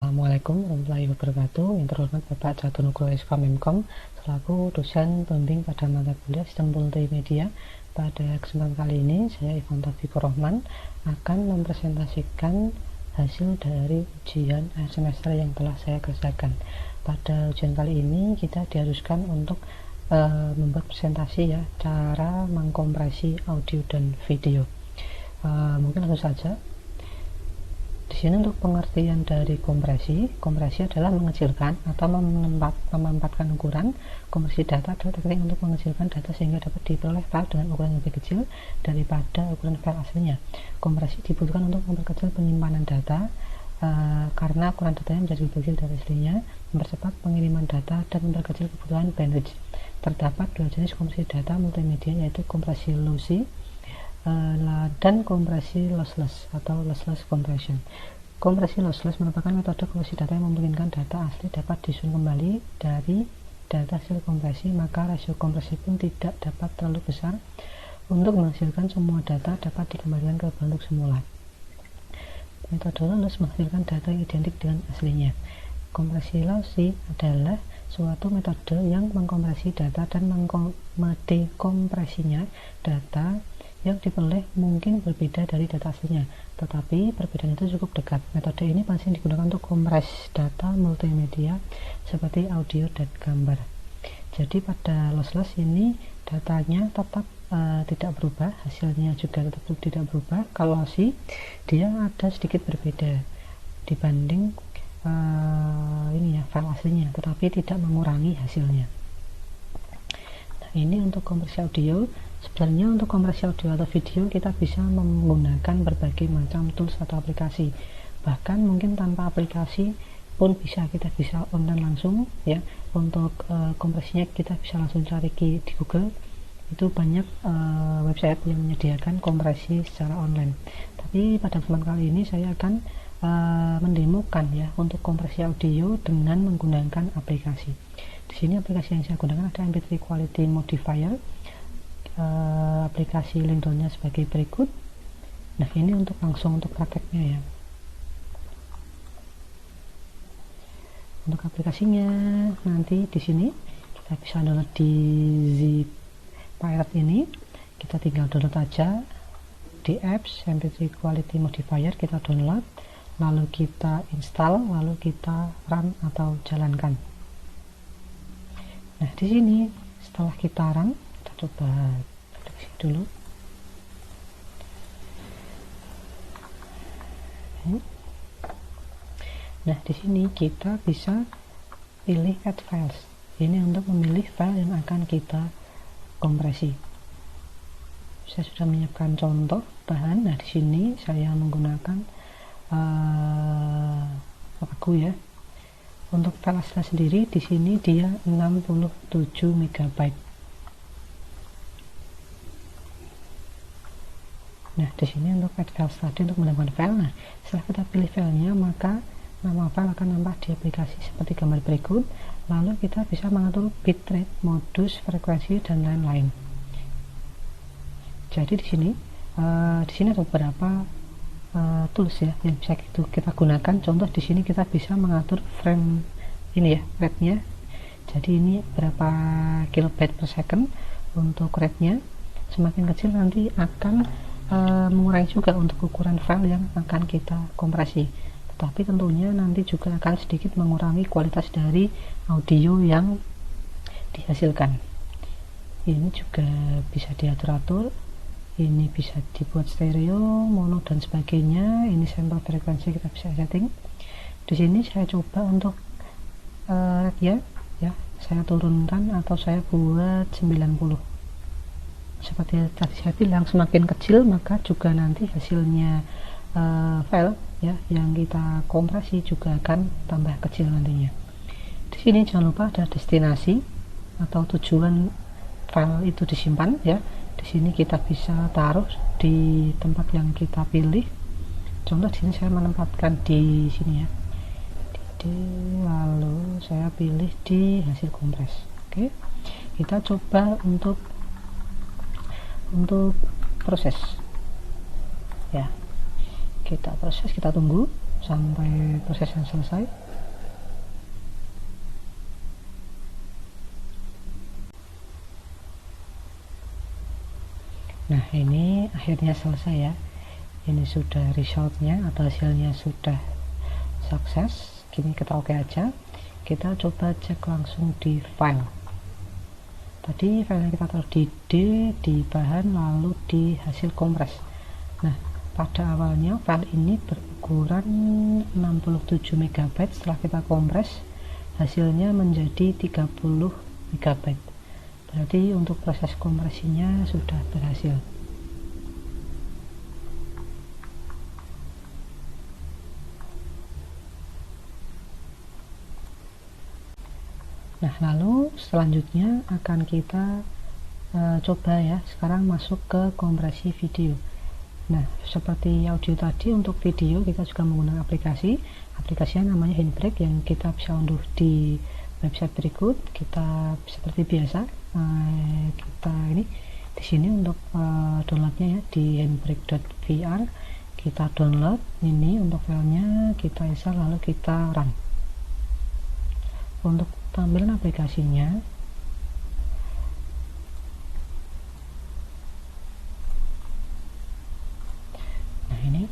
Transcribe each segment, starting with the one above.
Assalamualaikum warahmatullahi wabarakatuh. Yang terhormat Bapak Jatuh Nugroho SK Memkom selaku dosen pembimbing pada mata kuliah Sistem Multimedia. Pada kesempatan kali ini saya Ivan Taufikur Rahman akan mempresentasikan hasil dari ujian akhir semester yang telah saya kerjakan. Pada ujian kali ini kita diharuskan untuk membuat presentasi ya, cara mengkompresi audio dan video. Mungkin langsung saja. Di sini untuk pengertian dari kompresi adalah mengecilkan atau menempatkan ukuran. Kompresi data adalah teknik untuk mengecilkan data sehingga dapat diperoleh file dengan ukuran yang lebih kecil daripada ukuran file aslinya. Kompresi dibutuhkan untuk memperkecil penyimpanan data karena ukuran datanya menjadi lebih kecil dari aslinya, mempercepat pengiriman data, dan memperkecil kebutuhan bandwidth. Terdapat dua jenis kompresi data multimedia, yaitu kompresi lossy dan kompresi lossless atau lossless compression. Kompresi lossless merupakan metode kompresi data yang memungkinkan data asli dapat disusun kembali dari data hasil kompresi, maka rasio kompresi pun tidak dapat terlalu besar untuk menghasilkan semua data dapat dikembalikan ke bentuk semula. Metode lossless menghasilkan data yang identik dengan aslinya. Kompresi lossy adalah suatu metode yang mengkompresi data dan mendekompresinya. Data yang diperoleh mungkin berbeda dari data aslinya, tetapi perbedaan itu cukup dekat. Metode ini pasti digunakan untuk kompres data multimedia seperti audio dan gambar. Jadi pada lossless ini datanya tetap tidak berubah, hasilnya juga tetap tidak berubah. Kalau lossy dia ada sedikit berbeda dibanding file aslinya, tetapi tidak mengurangi hasilnya. Nah, ini untuk kompresi audio. Sebenarnya untuk kompresi audio atau video kita bisa menggunakan berbagai macam tools atau aplikasi, bahkan mungkin tanpa aplikasi pun kita bisa online langsung ya. Untuk kompresinya kita bisa langsung cari di Google, itu banyak website yang menyediakan kompresi secara online. Tapi pada kesempatan kali ini saya akan mendemokan ya untuk kompresi audio dengan menggunakan aplikasi. Di sini aplikasi yang saya gunakan ada MP3 Quality Modifier. Aplikasi link downnya sebagai berikut. Nah, ini untuk langsung untuk prakteknya ya. Untuk aplikasinya nanti di sini kita bisa download di ZPirate ini. Kita tinggal download aja di apps MP3 Quality Modifier, kita download, lalu kita install, lalu kita run atau jalankan. Nah, di sini setelah kita run, coba dulu. Nah, di sini kita bisa pilih add files. Ini untuk memilih file yang akan kita kompresi. Saya sudah menyiapkan contoh bahan. Nah, di sini saya menggunakan lagu ya. Untuk file asli sendiri di sini dia 67 MB. Nah, di sini untuk add files tadi untuk menambahkan file. Nah, setelah kita pilih filenya, maka nama file akan nampak di aplikasi seperti gambar berikut. Lalu kita bisa mengatur bitrate, modus, frekuensi, dan lain-lain. Jadi di sini ada beberapa tools ya yang bisa kita gunakan. Contoh di sini kita bisa mengatur frame ini ya, rate-nya. Jadi ini berapa kilobyte per second untuk rate-nya. Semakin kecil nanti akan mengurangi juga untuk ukuran file yang akan kita kompresi, tetapi tentunya nanti juga akan sedikit mengurangi kualitas dari audio yang dihasilkan. Ini juga bisa diatur-atur, ini bisa dibuat stereo, mono, dan sebagainya. Ini sampel frekuensi kita bisa setting. Di sini saya coba untuk ya saya turunkan atau saya buat 90. Seperti tadi saya bilang, semakin kecil maka juga nanti hasilnya file ya yang kita kompresi juga akan tambah kecil nantinya. Di sini jangan lupa ada destinasi atau tujuan file itu disimpan ya. Di sini kita bisa taruh di tempat yang kita pilih. Contoh di sini saya menempatkan di sini ya. Lalu saya pilih di hasil kompres. Oke. Kita coba untuk proses ya, kita proses, kita tunggu. sampai prosesnya selesai. Nah, ini akhirnya selesai ya. Ini sudah resultnya atau hasilnya sudah sukses. Gini, kita oke aja. Kita coba cek langsung di file. Tadi filenya kita taruh di D, di bahan, lalu di hasil kompres. Nah, pada awalnya file ini berukuran 67 MB. Setelah kita kompres, hasilnya menjadi 30 MB. Berarti untuk proses kompresinya sudah berhasil. Nah, lalu selanjutnya akan kita coba ya, sekarang masuk ke kompresi video. Nah, seperti audio tadi, untuk video kita juga menggunakan aplikasinya namanya Handbrake, yang kita bisa unduh di website berikut. Kita seperti biasa, kita ini di sini untuk downloadnya ya, di handbrake.vr kita download ini untuk filenya, kita install, lalu kita run. Untuk tampilan aplikasinya, nah ini,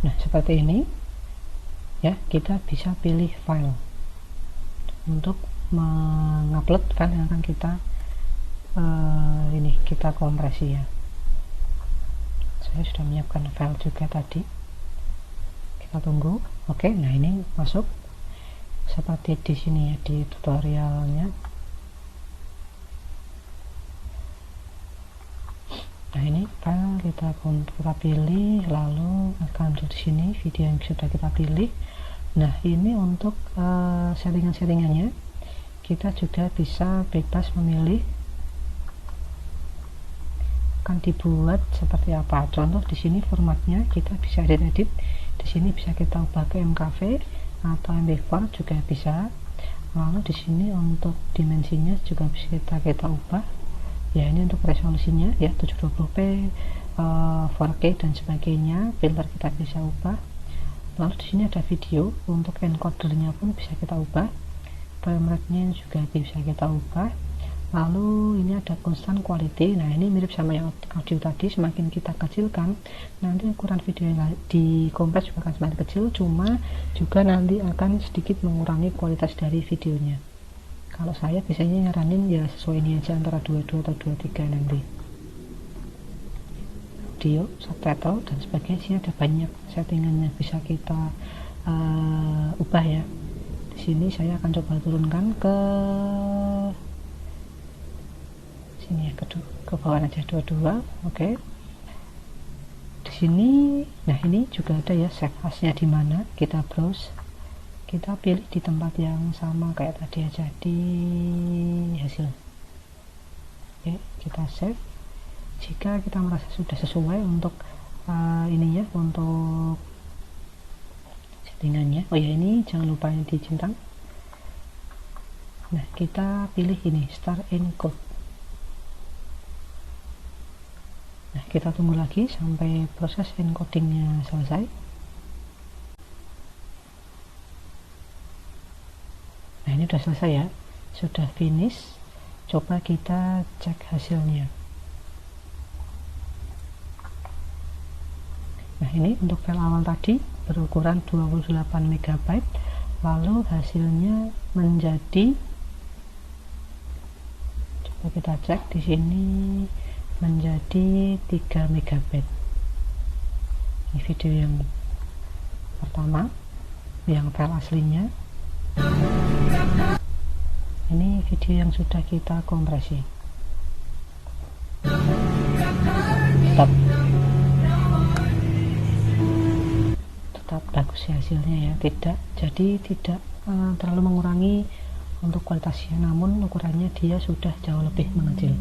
nah seperti ini ya, kita bisa pilih file untuk mengupload file yang akan kita ini kita kompresi ya. Saya sudah menyiapkan file juga tadi, kita tunggu. Oke, nah ini masuk seperti di sini ya, di tutorialnya. Nah, ini file kita pilih, lalu akan di sini video yang sudah kita pilih. Nah, ini untuk settingan-settingannya kita juga bisa bebas memilih akan dibuat seperti apa. Contoh di sini formatnya kita bisa edit. Di sini bisa kita ubah ke MKV atau MP4 juga bisa. Lalu di sini untuk dimensinya juga bisa kita ubah. Ya, ini untuk resolusinya ya, 720p, 4K dan sebagainya. Filter kita bisa ubah. Lalu di sini ada video, untuk encodernya pun bisa kita ubah. Frame rate-nya juga bisa kita ubah. Lalu ini ada constant quality. Nah, ini mirip sama yang audio tadi, semakin kita kecilkan nanti ukuran video yang dikompres juga akan semakin kecil, cuma juga nanti akan sedikit mengurangi kualitas dari videonya. Kalau saya biasanya nyaranin ya sesuai ini aja, antara 22 atau 23 nanti. Audio, subtitle dan sebagainya, sini ada banyak settingannya bisa kita ubah ya. Di sini saya akan coba turunkan ke sini ya, ke bawah aja 22. Oke. Di sini, nah ini juga ada ya save as-nya di mana. Kita browse, kita pilih di tempat yang sama kayak tadi aja, di hasil. Oke, kita save. Jika kita merasa sudah sesuai untuk ininya, untuk settingannya. Oh ya, ini jangan lupa yang dicentang. Nah, kita pilih ini start encode. Nah, kita tunggu lagi sampai proses encodingnya selesai. Nah, ini sudah selesai ya, sudah finish. Coba kita cek hasilnya. Nah, ini untuk file awal tadi berukuran 28 MB, lalu hasilnya menjadi, coba kita cek di sini, menjadi 3 MB. Ini video yang pertama, yang file aslinya. Ini video yang sudah kita kompresi. Tetap bagus ya hasilnya ya, tidak terlalu mengurangi untuk kualitasnya, namun ukurannya dia sudah jauh lebih mengecil.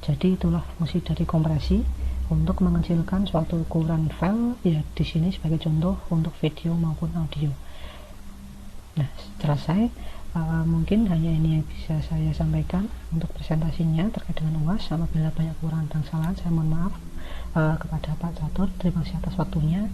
Jadi itulah fungsi dari kompresi, untuk mengecilkan suatu ukuran file ya, di sini sebagai contoh untuk video maupun audio. Nah, selesai. Mungkin hanya ini yang bisa saya sampaikan untuk presentasinya terkait dengan UAS. Apabila banyak kurang dan kesalahan, saya mohon maaf. kepada Pak Catur. Terima kasih atas waktunya.